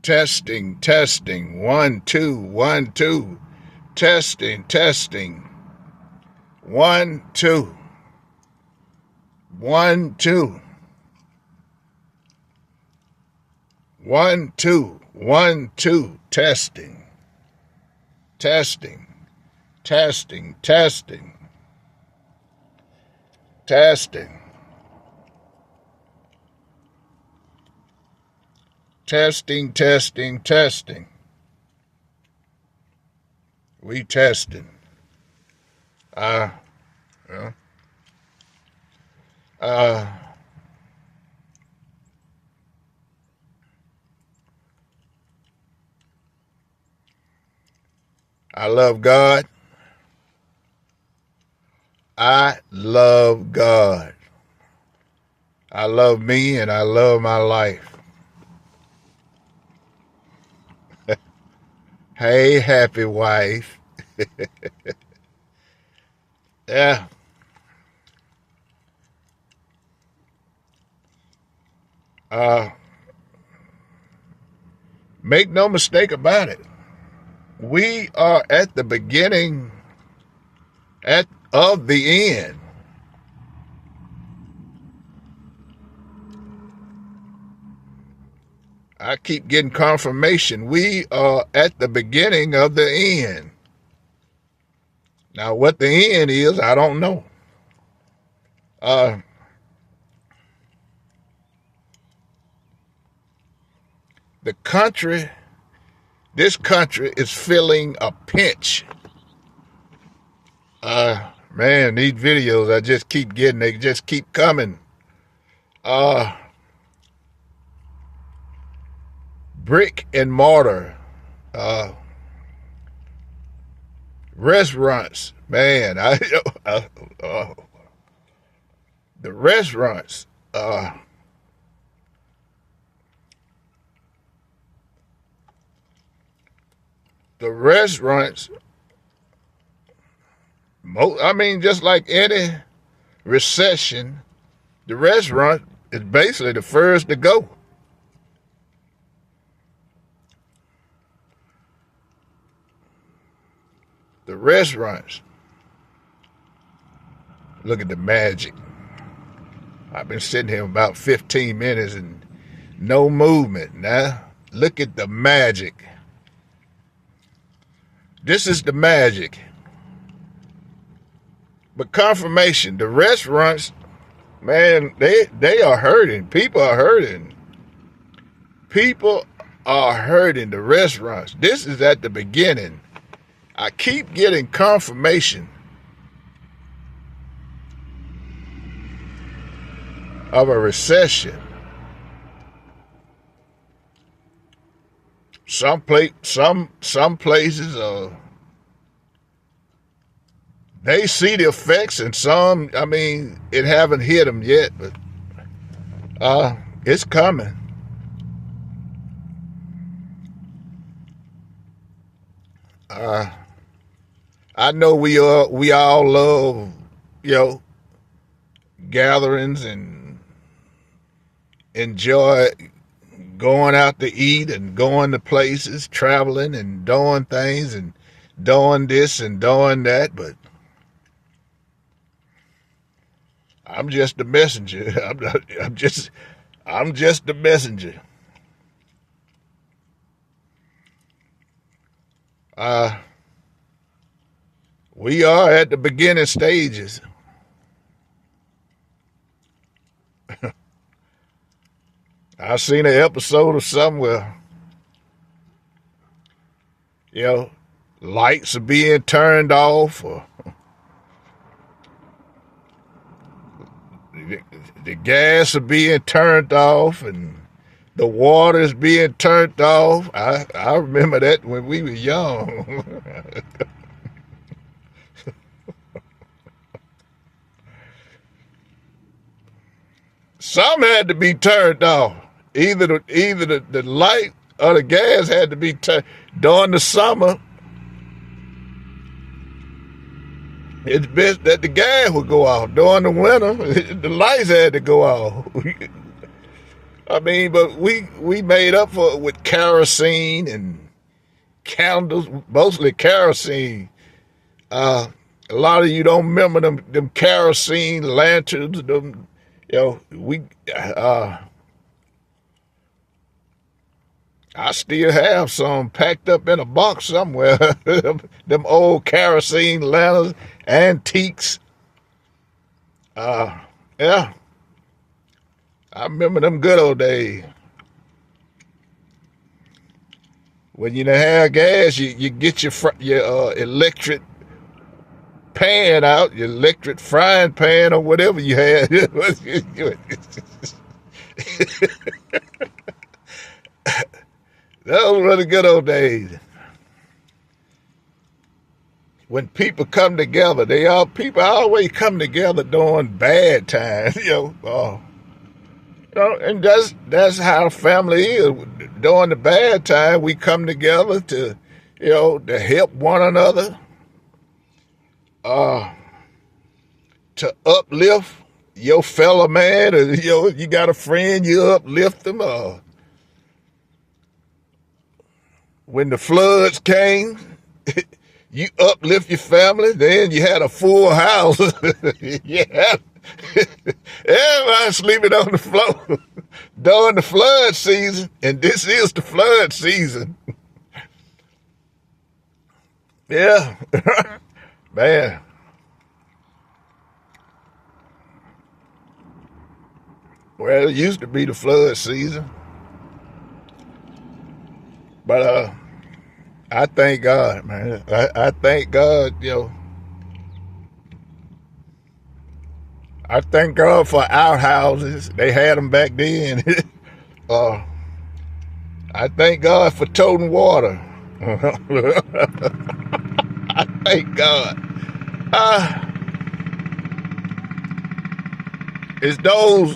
Testing, testing. 1, 2, 1, 2. Testing, testing. 1, 2. 1, 2. 1, 2. 1, 2. Testing. Testing. Testing. Testing. Testing. Testing, testing, testing. We testing. I love God. I love God. I love me and I love my life. Hey, happy wife. Yeah. Make no mistake about it. We are at the beginning of the end. I keep getting confirmation. We are at the beginning of the end. Now, what the end is, I don't know. This country is feeling a pinch. Man, these videos I just keep getting, they just keep coming. Brick and mortar, restaurants, man, the restaurants, just like any recession, the restaurant is basically the first to go. The restaurants. Look at the magic. I've been sitting here about 15 minutes and no movement. Now, look at the magic. This is the magic. But confirmation, the restaurants, man, they are hurting. People are hurting. People are hurting the restaurants. This is at the beginning. I keep getting confirmation of a recession. Some places they see the effects, and some, it haven't hit them yet, but it's coming. I know we all love, gatherings and enjoy going out to eat and going to places, traveling and doing things and doing this and doing that, but I'm just the messenger. I'm just the messenger. We are at the beginning stages. I seen an episode of somewhere, lights are being turned off, or the gas are being turned off, and the water is being turned off. I remember that when we were young. Some had to be turned off. Either the light or the gas had to be turned. During the summer, it's best that the gas would go off. During the winter, the lights had to go off. I mean, but we made up for it with kerosene and candles, mostly kerosene. Uh, a lot of you don't remember them kerosene lanterns. Them, we. Uh, I still have some packed up in a box somewhere. Them old kerosene lanterns, antiques. Yeah, I remember them good old days. When you didn't have gas, you get your electric pan out, your electric frying pan or whatever you had. Those were the good old days. When people come together, people always come together during bad times, and that's how family is. During the bad time, we come together to help one another, to uplift your fellow man, or you got a friend, you uplift them. When the floods came, you uplift your family. Then you had a full house. Yeah, everybody sleeping on the floor during the flood season, and this is the flood season. Yeah, man. Well, it used to be the flood season, but I thank God, man. I thank God, I thank God for outhouses. They had them back then. I thank God for toting water. I thank God. It's those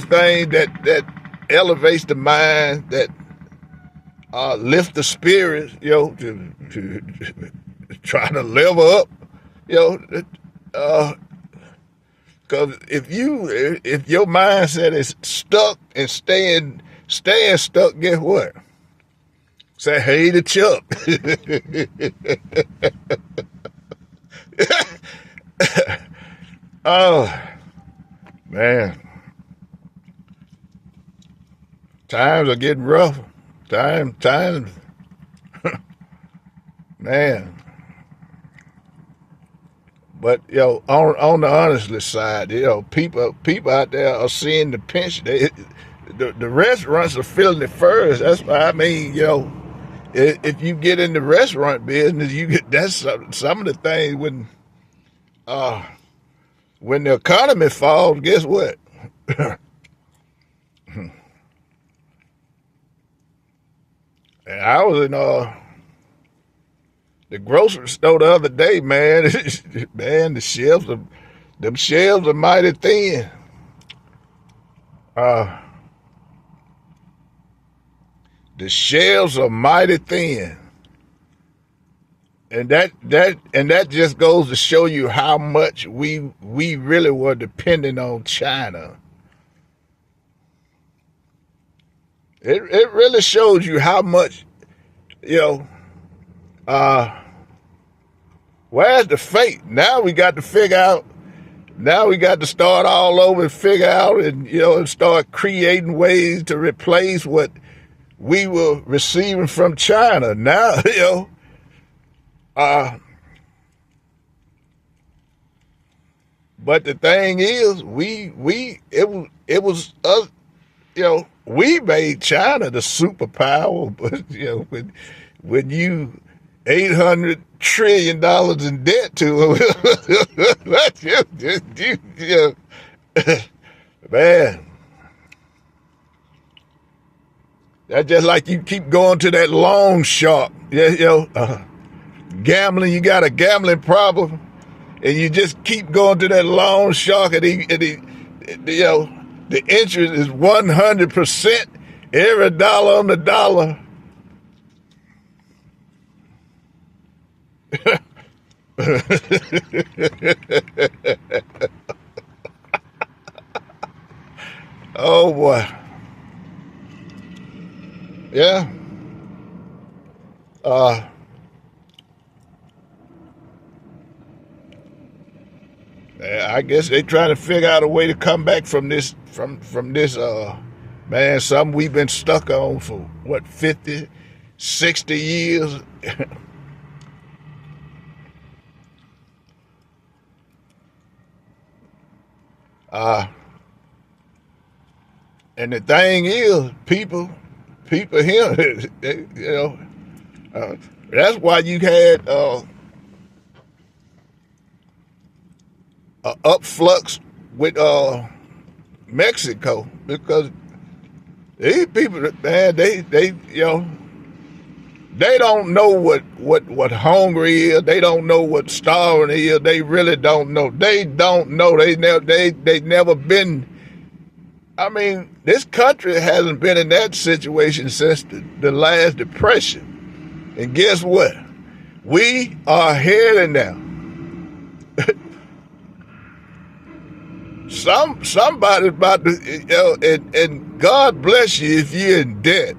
things that elevates the mind, that lift the spirits, to try to level up, because if your mindset is stuck and staying stuck, guess what? Say hey to Chuck. Oh man, times are getting rough. Times, man. But on the honestly side, people out there are seeing the pinch. The restaurants are feeling it first. That's why I mean, if you get in the restaurant business, that's some of the things when the economy falls. Guess what? And I was in the grocery store the other day, man. Man, them shelves are mighty thin. The shelves are mighty thin. And that just goes to show you how much we really were depending on China. It really shows you how much, where's the faith? Now we got to figure out. Now we got to start all over and figure out and start creating ways to replace what we were receiving from China. Now, but the thing is, it was us, we made China the superpower, but when you $800 trillion in debt to them, man, that's just like you keep going to that loan shark. Gambling, you got a gambling problem, and you just keep going to that loan shark, and the interest is 100%, every dollar on the dollar. Oh boy. Yeah. Uh, I guess they trying to figure out a way to come back from this, from this, man, something we've been stuck on for, what, 50, 60 years? uh, and the thing is, people here, they, that's why you had a upflux with Mexico, because these people, man, they don't know what hungry is. They don't know what starving is. They really don't know. They don't know. They never been. I mean, this country hasn't been in that situation since the last depression. And guess what? We are heading now. Somebody's about to, and God bless you if you're in debt.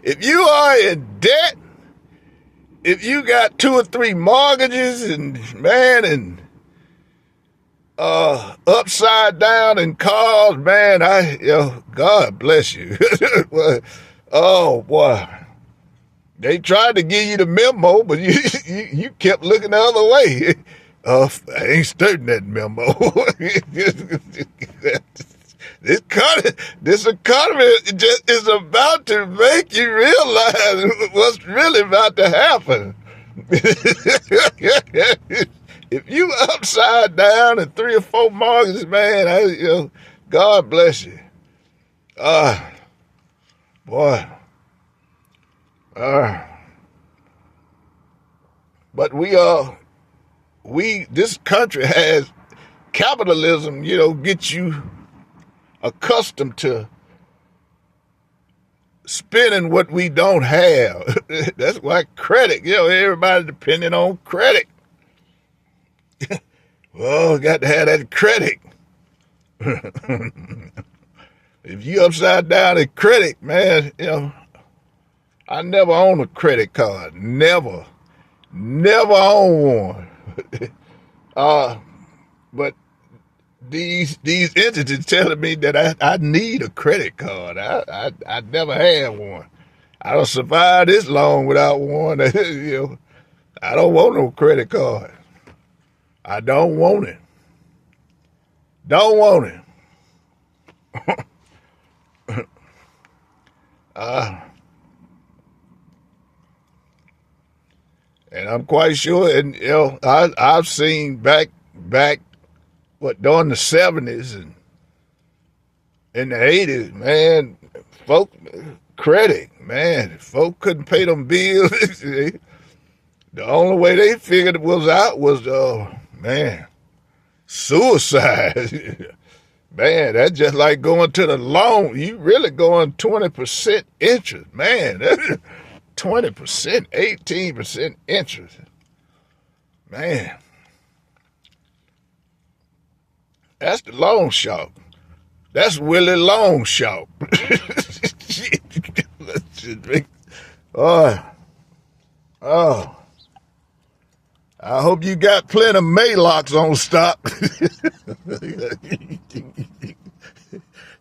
If you are in debt, if you got 2 or 3 mortgages, and man, and upside down in cars, man, God bless you. Oh boy, they tried to give you the memo, but you kept looking the other way. I ain't starting that memo. This economy just is about to make you realize what's really about to happen. If you upside down and 3 or 4 mortgages, man, God bless you. Boy. But this country has capitalism, get you accustomed to spending what we don't have. That's why credit, everybody depending on credit. Well, got to have that credit. If you upside down in credit, man, I never own a credit card. Never own one. But these entities telling me that I need a credit card. I never had one. I don't survive this long without one. I don't want no credit card. I don't want it. Don't want it. And I'm quite sure, and I've seen back during the 70s and in the 80s, man, folk couldn't pay them bills. The only way they figured it was out was suicide. Man, that's just like going to the loan. You really going 20% interest, man. 20%, 18% interest. Man. That's the loan shark. That's Willie Loan Shark. Oh. I hope you got plenty of Maylocks on stock.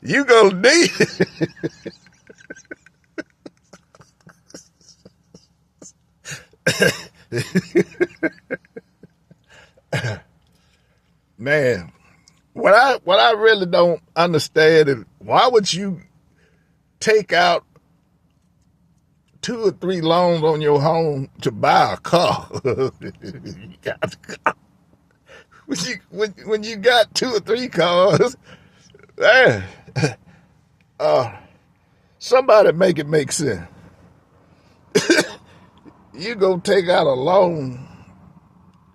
You gonna need it. Man, what I really don't understand is, why would you take out 2 or 3 loans on your home to buy a car? When you got 2 or 3 cars, man, somebody make it make sense. You go take out a loan,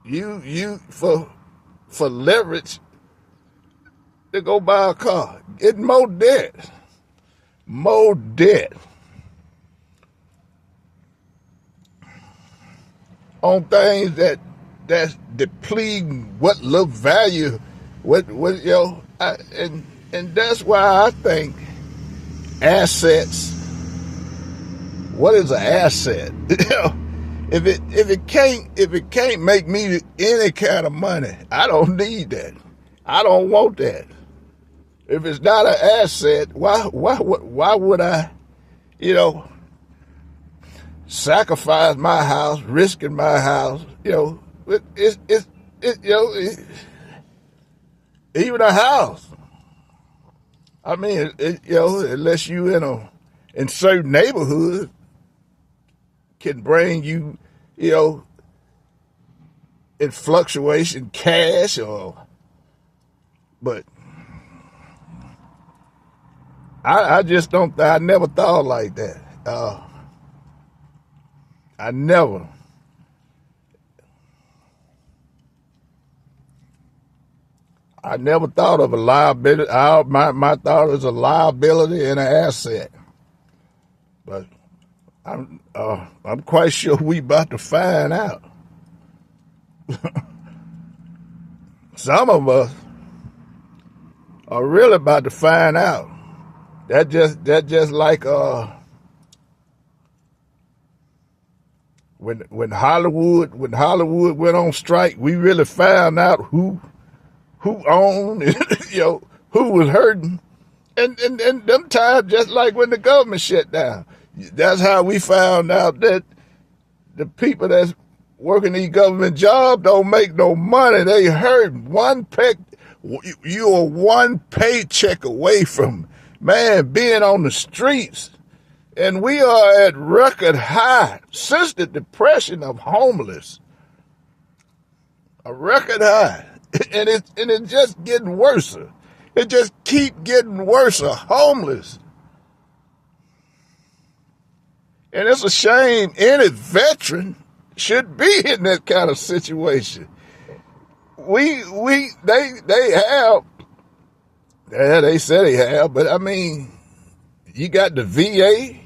you for leverage to go buy a car, get more debt on things that's depleting what little value, and that's why I think assets. What is an asset? if it can't make me any kind of money, I don't need that. I don't want that. If it's not an asset, why would I, sacrifice my house, risking my house? Even a house. I mean, unless you in certain neighborhoods, can bring you, in fluctuation cash but I just don't. I never thought like that. I never. I never thought of a liability. My thought is a liability and an asset. But I'm quite sure we about to find out. Some of us are really about to find out. That just like when Hollywood went on strike, we really found out who owned, who was hurting. And them times, just like when the government shut down, that's how we found out that the people that's working these government jobs don't make no money. They hurt. You are one paycheck away from, being on the streets. And we are at record high since the depression of homeless. A record high. And it's just getting worse. It just keep getting worse. Homeless. And it's a shame any veteran should be in that kind of situation. They have. Yeah, they say they have, but I mean, you got the VA.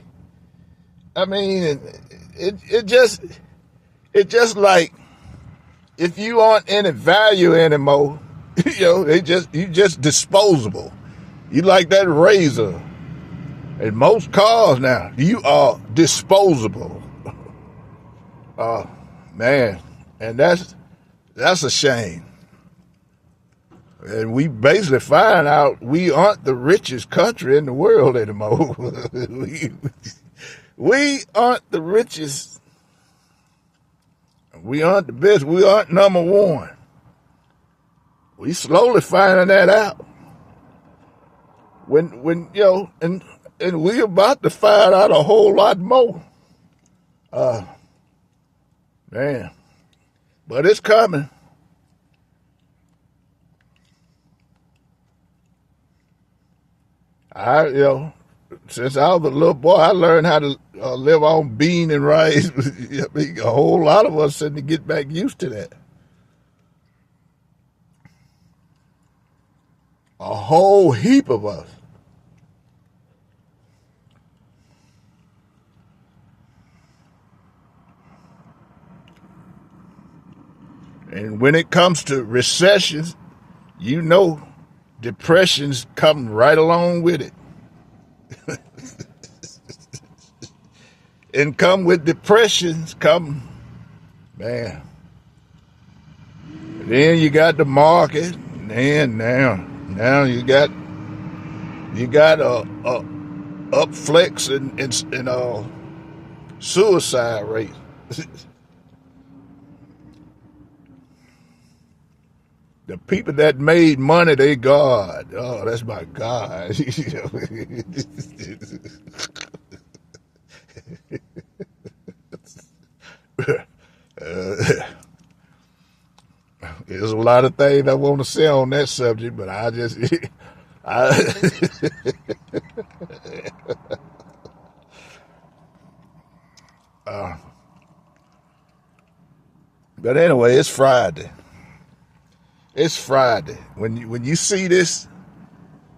I mean, it just like, if you aren't any value anymore, you just disposable. You like that razor. And most cars now, you are disposable. Man, and that's a shame. And we basically find out we aren't the richest country in the world anymore. we aren't the richest. We aren't the best. We aren't number one. We slowly finding that out. When and we about to find out a whole lot more. Man. But it's coming. Since I was a little boy, I learned how to live on bean and rice. A whole lot of us had to get back used to that. A whole heap of us. And when it comes to recessions, depressions come right along with it. And come with depressions, man. Then you got the market, and now you got a upflex and suicide rate. The people that made money, they God. Oh, that's my God. There's a lot of things I want to say on that subject, but but anyway, it's Friday. It's Friday. When you see this,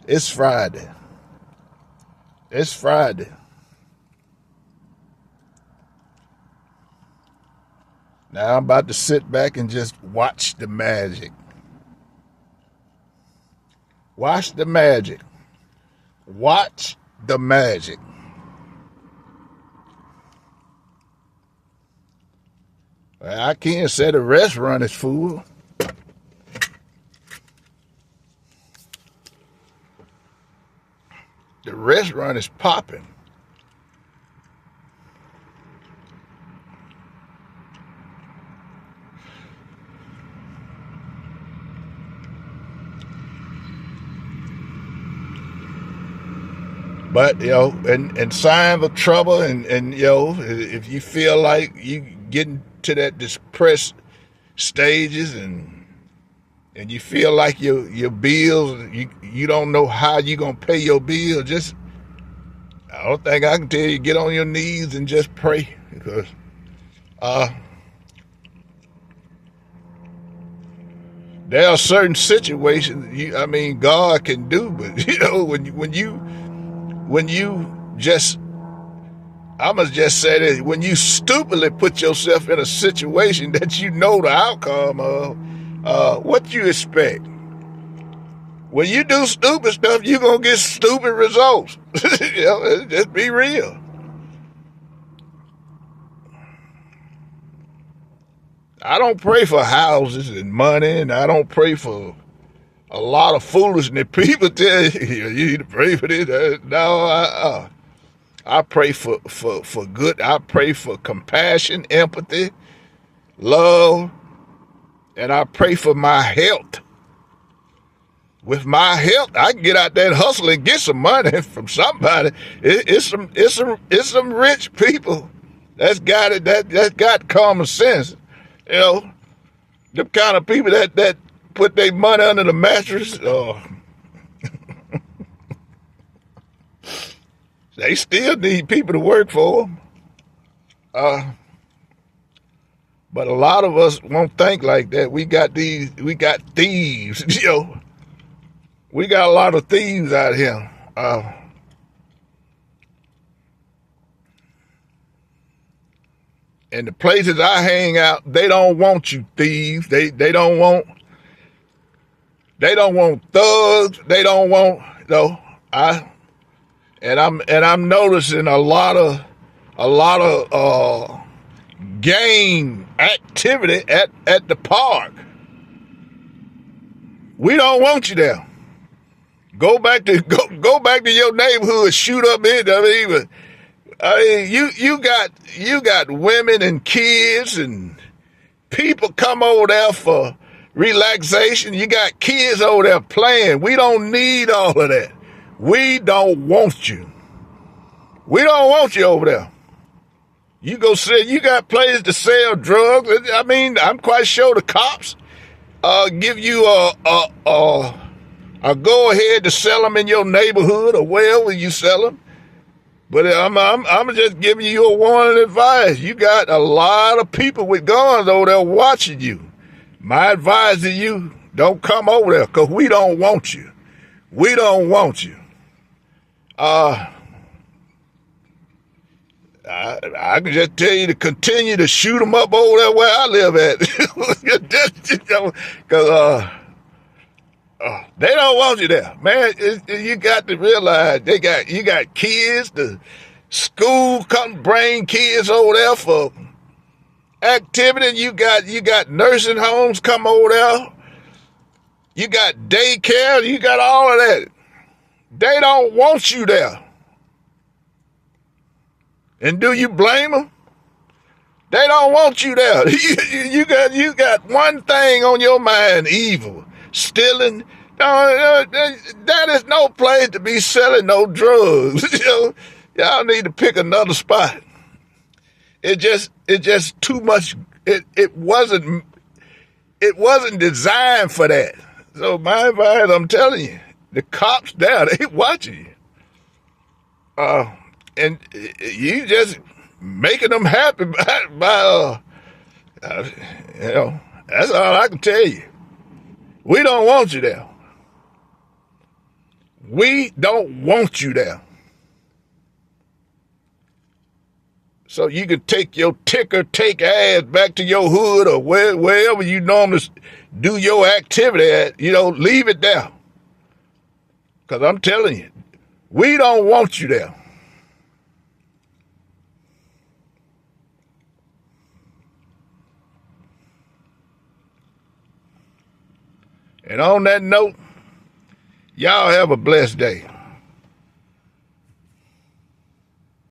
it's Friday. It's Friday. Now I'm about to sit back and just watch the magic. Watch the magic. Watch the magic. Well, I can't say the restaurant is full. The restaurant is popping. But, and signs of trouble, and, if you feel like you getting to that depressed stages and you feel like your bills, you don't know how you going to pay your bill, just, I don't think I can tell you, get on your knees and just pray, because there are certain situations, God can do, but, when you just, I must just say this, when you stupidly put yourself in a situation that you know the outcome of, what you expect? When you do stupid stuff, you're going to get stupid results. Just be real. I don't pray for houses and money, and I don't pray for a lot of foolishness. People tell you need to pray for this. No, I pray for good. I pray for compassion, empathy, love, and I pray for my health. With my health, I can get out there and hustle and get some money from somebody. It's some rich people that's got it. That's got common sense. The kind of people that put their money under the mattress. They still need people to work for them. But a lot of us won't think like that. We got thieves. We got a lot of thieves out here. And the places I hang out, they don't want you thieves. They don't want thugs. They don't want I'm noticing a lot of gang activity at the park. We don't want you there. Go back to your neighborhood, shoot up in. You got women and kids and people come over there for relaxation. You got kids over there playing. We don't need all of that. We don't want you. We don't want you over there. You go say you got places to sell drugs. I'm quite sure the cops give you a go ahead to sell them in your neighborhood or wherever you sell them. But I'm just giving you a warning advice. You got a lot of people with guns over there watching you. My advice to you, don't come over there, because we don't want you. We don't want you. I can just tell you to continue to shoot them up over there where I live at. Because they don't want you there, man. You got to realize you got kids. The school come bring kids over there for activity. You got nursing homes come over there. You got daycare. You got all of that. They don't want you there. And do you blame them? They don't want you there. You got one thing on your mind: evil. Stealing, that is no place to be selling no drugs. Y'all need to pick another spot. It just too much. It wasn't designed for that. So my advice, I'm telling you, the cops there, they watching you. And you just making them happy by that's all I can tell you. We don't want you there. We don't want you there. So you can take your take ass back to your hood or wherever you normally do your activity at, leave it there. Because I'm telling you, We don't want you there. And on that note, y'all have a blessed day.